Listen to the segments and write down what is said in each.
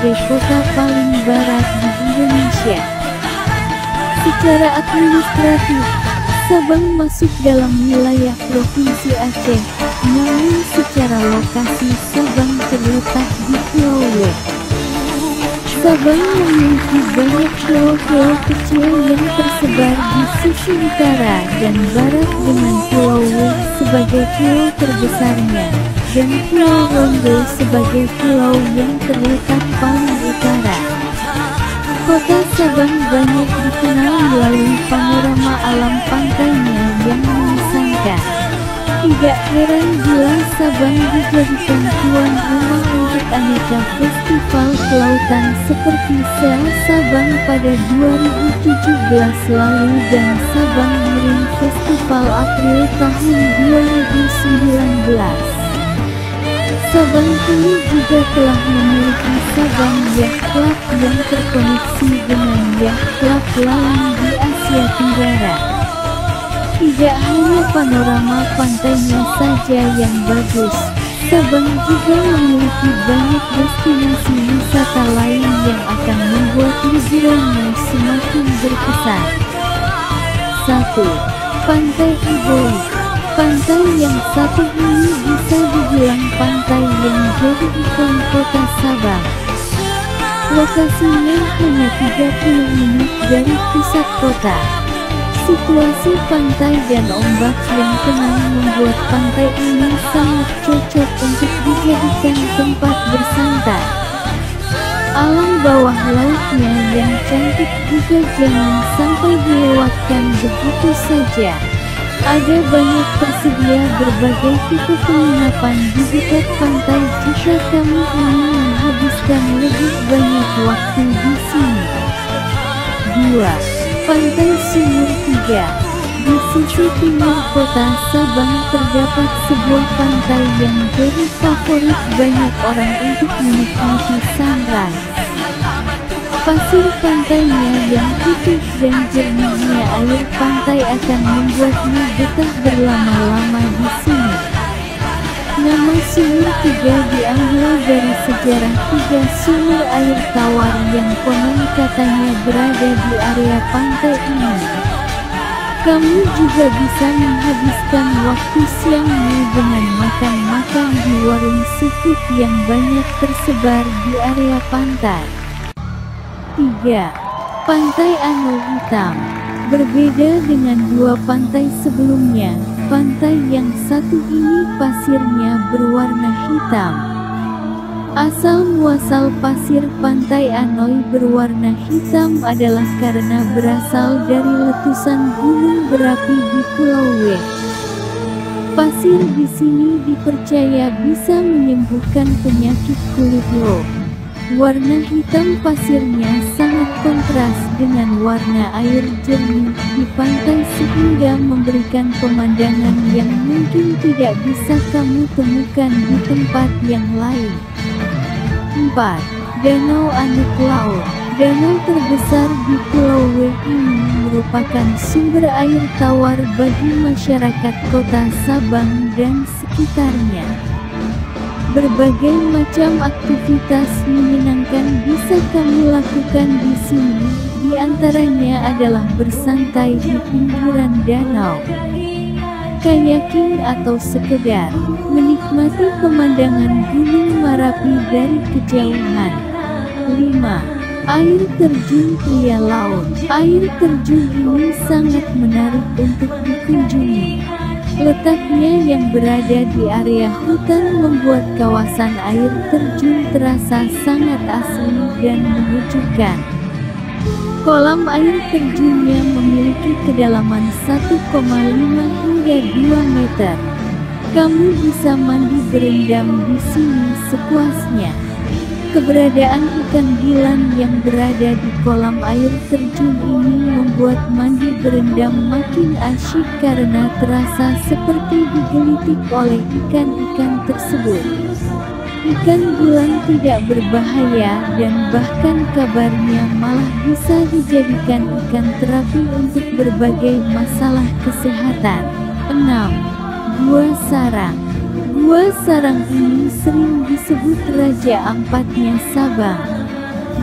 sebagai kota paling barat di Indonesia. Secara administratif, Sabang masuk dalam wilayah Provinsi Aceh, namun secara lokasi Sabang terletak di Pulau W. Sabang memiliki banyak pulau-pulau kecil yang tersebar di sisi utara dan barat dengan Pulau W sebagai pulau terbesarnya, dan Pulau Rondo sebagai pulau yang terletak paling utara. Kota Sabang banyak dikenal melalui panorama alam pantainya yang mengesankan. Tidak heran bila Sabang dijadikan tuan rumah untuk aneka festival kelautan seperti Sel Sabang pada 2017 lalu dan Sabang Marine Festival April tahun 2019. Sabang kini juga telah memiliki Sabang Yacht Club yang terkoneksi dengan Yacht Club lain di Asia Tenggara. Tidak hanya panorama pantainya saja yang bagus, Sabang juga memiliki banyak destinasi wisata lain yang akan membuat liburanmu semakin berkesan. 1. Pantai Iboik. Pantai yang satu ini bisa dibilang pantai yang jadi ikon kota Sabang. Lokasinya hanya 30 menit dari pusat kota. Situasi pantai dan ombak yang tenang membuat pantai ini sangat cocok untuk dijadikan tempat bersantai. Alam bawah lautnya yang cantik juga jangan sampai dilewatkan begitu saja. Ada banyak tersedia berbagai tipe penginapan di dekat pantai jika kamu ingin menghabiskan lebih banyak waktu di sini. 2. Pantai Sumur Tiga. Di sisi timur kota Sabang terdapat sebuah pantai yang jadi favorit banyak orang untuk menikmati sunrise. Pasir pantainya yang putih dan jernihnya air pantai akan membuatmu betah berlama-lama di sini. Nama Sumur Tiga diambil dari sejarah 3 sumur air tawar yang konon katanya berada di area pantai ini. Kamu juga bisa menghabiskan waktu siangmu dengan makan-makan di warung seafood yang banyak tersebar di area pantai. 3. Pantai Anul Hitam. Berbeda dengan 2 pantai sebelumnya, pantai yang satu ini pasirnya berwarna hitam. Asal-muasal pasir pantai Anoy berwarna hitam adalah karena berasal dari letusan gunung berapi di Pulau W. Pasir di sini dipercaya bisa menyembuhkan penyakit kulit loh. Warna hitam pasirnya sangat kontras dengan warna air jernih di pantai sehingga memberikan pemandangan yang mungkin tidak bisa kamu temukan di tempat yang lain. 4. Danau Anak Laut. Danau terbesar di Pulau W ini merupakan sumber air tawar bagi masyarakat kota Sabang dan sekitarnya. Berbagai macam aktivitas menyenangkan bisa kamu lakukan di sini, di antaranya adalah bersantai di pinggiran danau, kayaking atau sekedar menikmati pemandangan Gunung Marapi dari kejauhan. 5. Air terjun Pria Laut. Air terjun ini sangat menarik untuk dikunjungi. Letaknya yang berada di area hutan membuat kawasan air terjun terasa sangat asri dan menyejukkan. Kolam air terjunnya memiliki kedalaman 1,5 hingga 2 meter. Kamu bisa mandi berendam di sini sepuasnya. Keberadaan ikan gilan yang berada di kolam air terjun ini membuat mandi berendam makin asyik karena terasa seperti digelitik oleh ikan-ikan tersebut. Ikan gilan tidak berbahaya dan bahkan kabarnya malah bisa dijadikan ikan terapi untuk berbagai masalah kesehatan. 6. Gua Sarang. Gua Sarang ini sering disebut Raja Ampatnya Sabang.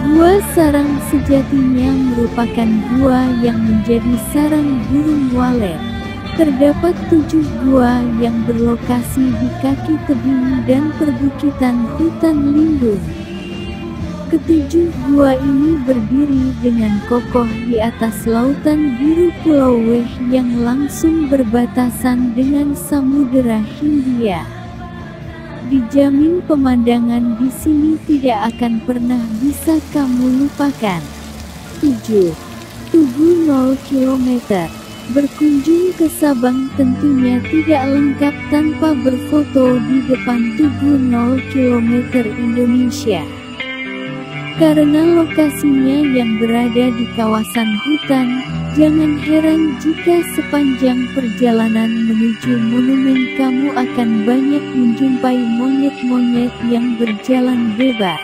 Gua Sarang sejatinya merupakan gua yang menjadi sarang burung walet. Terdapat 7 gua yang berlokasi di kaki tebing dan perbukitan hutan lindung. Ketujuh gua ini berdiri dengan kokoh di atas lautan biru Pulau Weh yang langsung berbatasan dengan Samudera Hindia. Dijamin pemandangan di sini tidak akan pernah bisa kamu lupakan. 7. Tugu 0 km. Berkunjung ke Sabang tentunya tidak lengkap tanpa berfoto di depan Tugu 0 km Indonesia. Karena lokasinya yang berada di kawasan hutan, jangan heran jika sepanjang perjalanan menuju monumen kamu akan banyak menjumpai monyet-monyet yang berjalan bebas.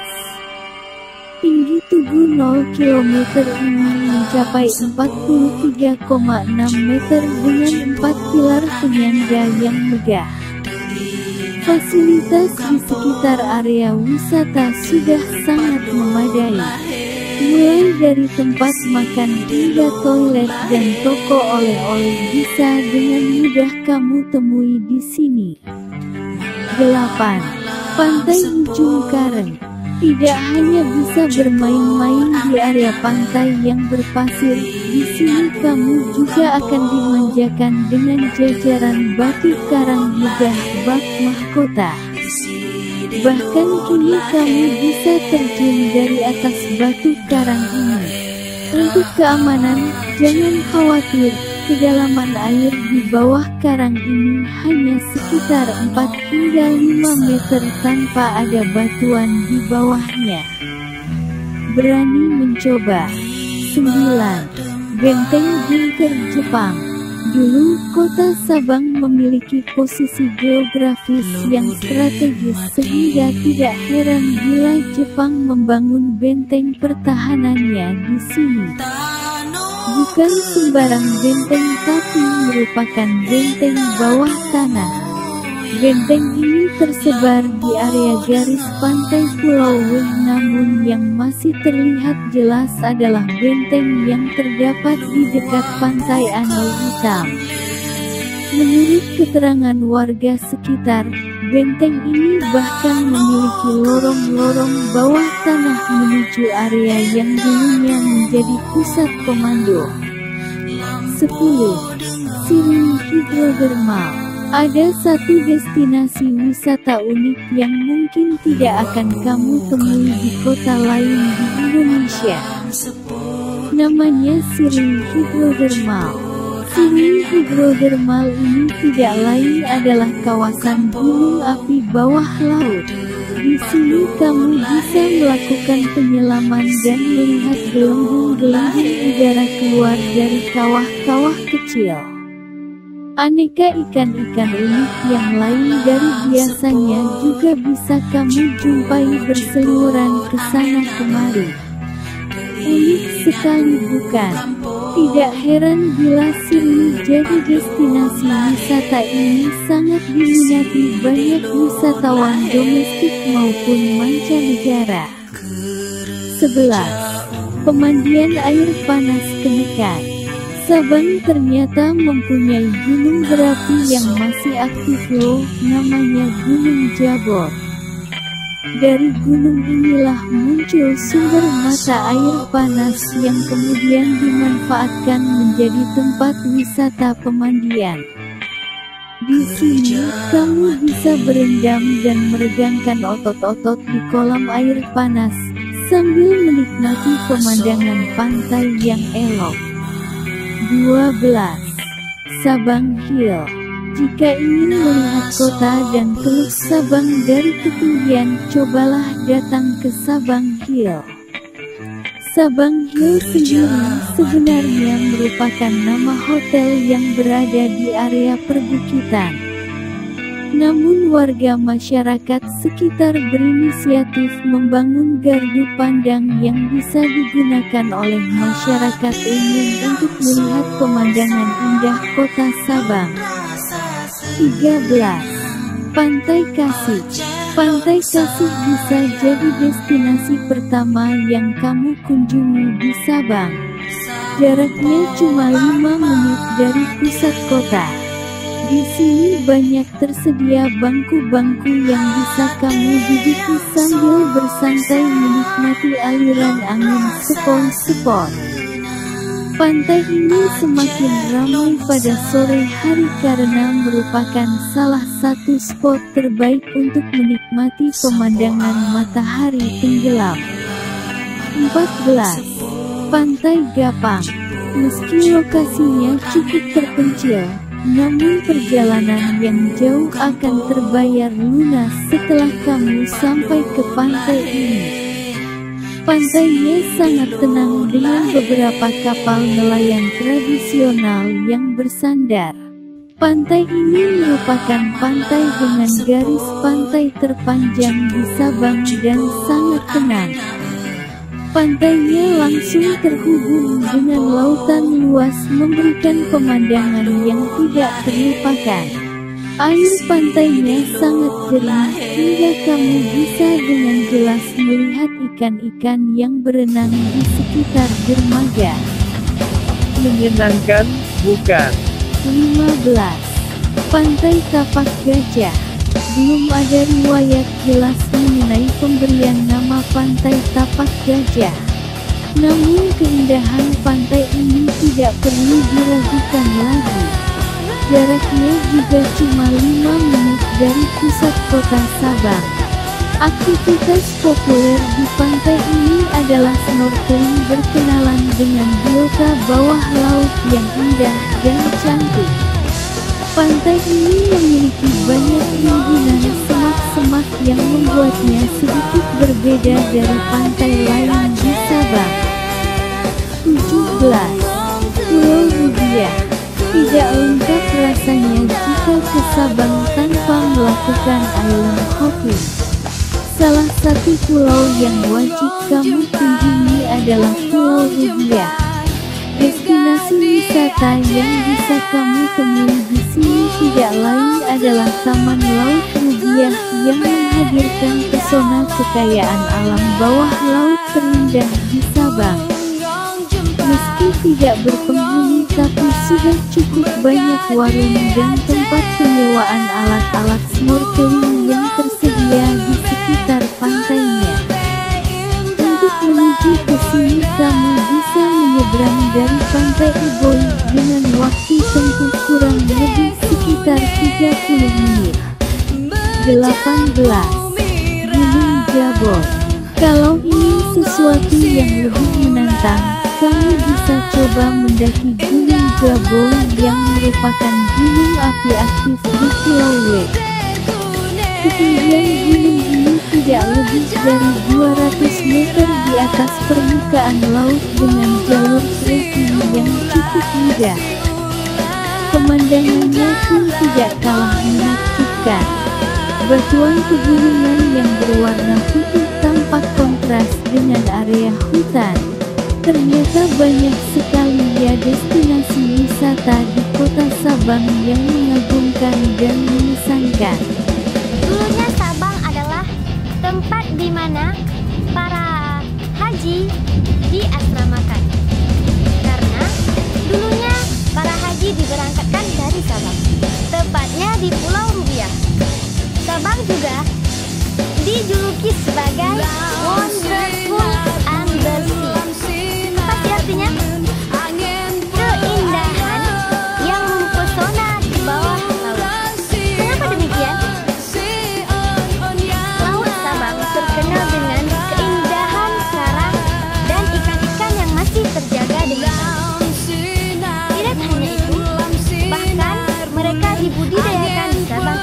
Tinggi Tugu 0 km ini mencapai 43,6 meter dengan 4 pilar penyangga yang megah. Fasilitas di sekitar area wisata sudah sangat memadai. Mulai dari tempat makan hingga toilet dan toko oleh-oleh bisa dengan mudah kamu temui di sini. 8. Pantai Ujung Kareng. Tidak hanya bisa bermain-main di area pantai yang berpasir, di sini kamu juga akan dimanjakan dengan jajaran batu karang megah bak mahkota. Bahkan kini kamu bisa terjun dari atas batu karang ini. Untuk keamanan, jangan khawatir, kedalaman air di bawah karang ini hanya sekitar 4 hingga 5 meter tanpa ada batuan di bawahnya. Berani mencoba. 9. Benteng Bunker Jepang. Dulu kota Sabang memiliki posisi geografis yang strategis sehingga tidak heran bila Jepang membangun benteng pertahanannya di sini. Bukan sembarang benteng tapi merupakan benteng bawah tanah. Benteng ini tersebar di area garis pantai Pulau Weh, namun yang masih terlihat jelas adalah benteng yang terdapat di dekat pantai Anoy Hitam. Menurut keterangan warga sekitar, benteng ini bahkan memiliki lorong-lorong bawah tanah menuju area yang dulunya menjadi pusat komando. 10. Sirui Hidrodermal. Ada satu destinasi wisata unik yang mungkin tidak akan kamu temui di kota lain di Indonesia. Namanya Sirui Hidrodermal. Sirui Hidrodermal ini tidak lain adalah kawasan gunung api bawah laut. Di sini kamu bisa melakukan penyelaman dan melihat gelembung-gelembung udara keluar dari kawah-kawah kecil. Aneka ikan-ikan unik yang lain dari biasanya juga bisa kamu jumpai berseliweran ke sana kemari. Unik sekali bukan? Tidak heran bila Sirui jadi destinasi wisata ini sangat diminati banyak wisatawan domestik maupun mancanegara. 11. Pemandian air panas Kenekan. Sabang ternyata mempunyai gunung berapi yang masih aktif loh, namanya Gunung Jabor. Dari gunung inilah muncul sumber mata air panas yang kemudian dimanfaatkan menjadi tempat wisata pemandian. Di sini, kamu bisa berendam dan meregangkan otot-otot di kolam air panas, sambil menikmati pemandangan pantai yang elok. 12. Sabang Hill. Jika ingin melihat kota dan Teluk Sabang dari ketinggian, cobalah datang ke Sabang Hill. Sabang Hill sendiri sebenarnya merupakan nama hotel yang berada di area perbukitan. Namun warga masyarakat sekitar berinisiatif membangun gardu pandang yang bisa digunakan oleh masyarakat umum untuk melihat pemandangan indah kota Sabang. 13. Pantai Kasih. Pantai Kasih bisa jadi destinasi pertama yang kamu kunjungi di Sabang. Jaraknya cuma 5 menit dari pusat kota. Di sini banyak tersedia bangku-bangku yang bisa kamu duduki sambil bersantai menikmati aliran angin sepon-sepon. Pantai ini semakin ramai pada sore hari karena merupakan salah satu spot terbaik untuk menikmati pemandangan matahari tenggelam. 14. Pantai Gapang. Meski lokasinya cukup terpencil, namun perjalanan yang jauh akan terbayar lunas setelah kamu sampai ke pantai ini. Pantainya sangat tenang dengan beberapa kapal nelayan tradisional yang bersandar. Pantai ini merupakan pantai dengan garis pantai terpanjang di Sabang dan sangat tenang. Pantainya langsung terhubung dengan lautan luas memberikan pemandangan yang tidak terlupakan. Air pantainya sangat jernih hingga kamu bisa dengan jelas melihat ikan-ikan yang berenang di sekitar dermaga. Menyenangkan, bukan? 15. Pantai Tapak Gajah. Belum ada riwayat jelas mengenai pemberian nama Pantai Tapak Gajah. Namun keindahan pantai ini tidak perlu diragukan lagi. Jaraknya juga cuma 5 menit dari pusat kota Sabang. Aktivitas populer di pantai ini adalah snorkeling berkenalan dengan biota bawah laut yang indah dan cantik. Pantai ini memiliki banyak rimbunan semak-semak yang membuatnya sedikit berbeda dari pantai lain di Sabang. 17. Pulau Rubiah. Tidak lengkap rasanya jika ke Sabang tanpa melakukan island hopping. Salah satu pulau yang wajib kamu kunjungi adalah Pulau Rubiah. Destinasi wisata yang bisa kamu temui di sini tidak lain adalah Taman Laut Rubiah yang menghadirkan pesona kekayaan alam bawah laut terindah di Sabang. Meski tidak berpenghuni tapi sudah cukup banyak warung dan tempat penyewaan alat-alat snorkeling yang tersedia di sekitar pantainya. Untuk menuju ke sini kamu bisa menyeberang dari Pantai Ubon dengan waktu tempuh kurang lebih sekitar 30 menit. 18. Gunung Jabon. Kalau ingin sesuatu yang lebih menantang, kamu bisa coba mendaki Gunung Jabon yang merupakan gunung api aktif di Pulau W. Ketinggian gunung ini tidak lebih dari 200 meter di atas permukaan laut dengan jalur trekking yang cukup mudah. Pemandangannya pun tidak kalah menakjubkan. Batuan pegunungan yang berwarna putih tampak kontras dengan area hutan. Ternyata banyak sekali ya destinasi wisata di kota Sabang yang mengagumkan dan mengesankan. Dulunya Sabang adalah tempat di mana para haji diasramakan. Karena dulunya para haji diberangkatkan dari Sabang, tepatnya di Pulau Rubiah. Sabang juga dijuluki sebagai Wonderful Under Sea. Apa sih artinya? Keindahan yang mempesona di bawah laut. Kenapa demikian? Laut Sabang terkenal dengan keindahan karang dan ikan-ikan yang masih terjaga dengan baik. Tidak hanya itu, bahkan mereka dibudidayakan di Sabang.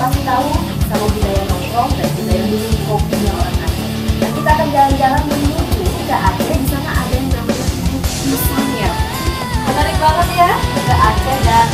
pasti tahu sama budaya nongkrong dan budaya minum kopinya orang Aceh. Dan kita akan jalan-jalan menuju ke Aceh. Di sana ada yang namanya Bukit Sangir. Menarik banget ya ke Aceh dan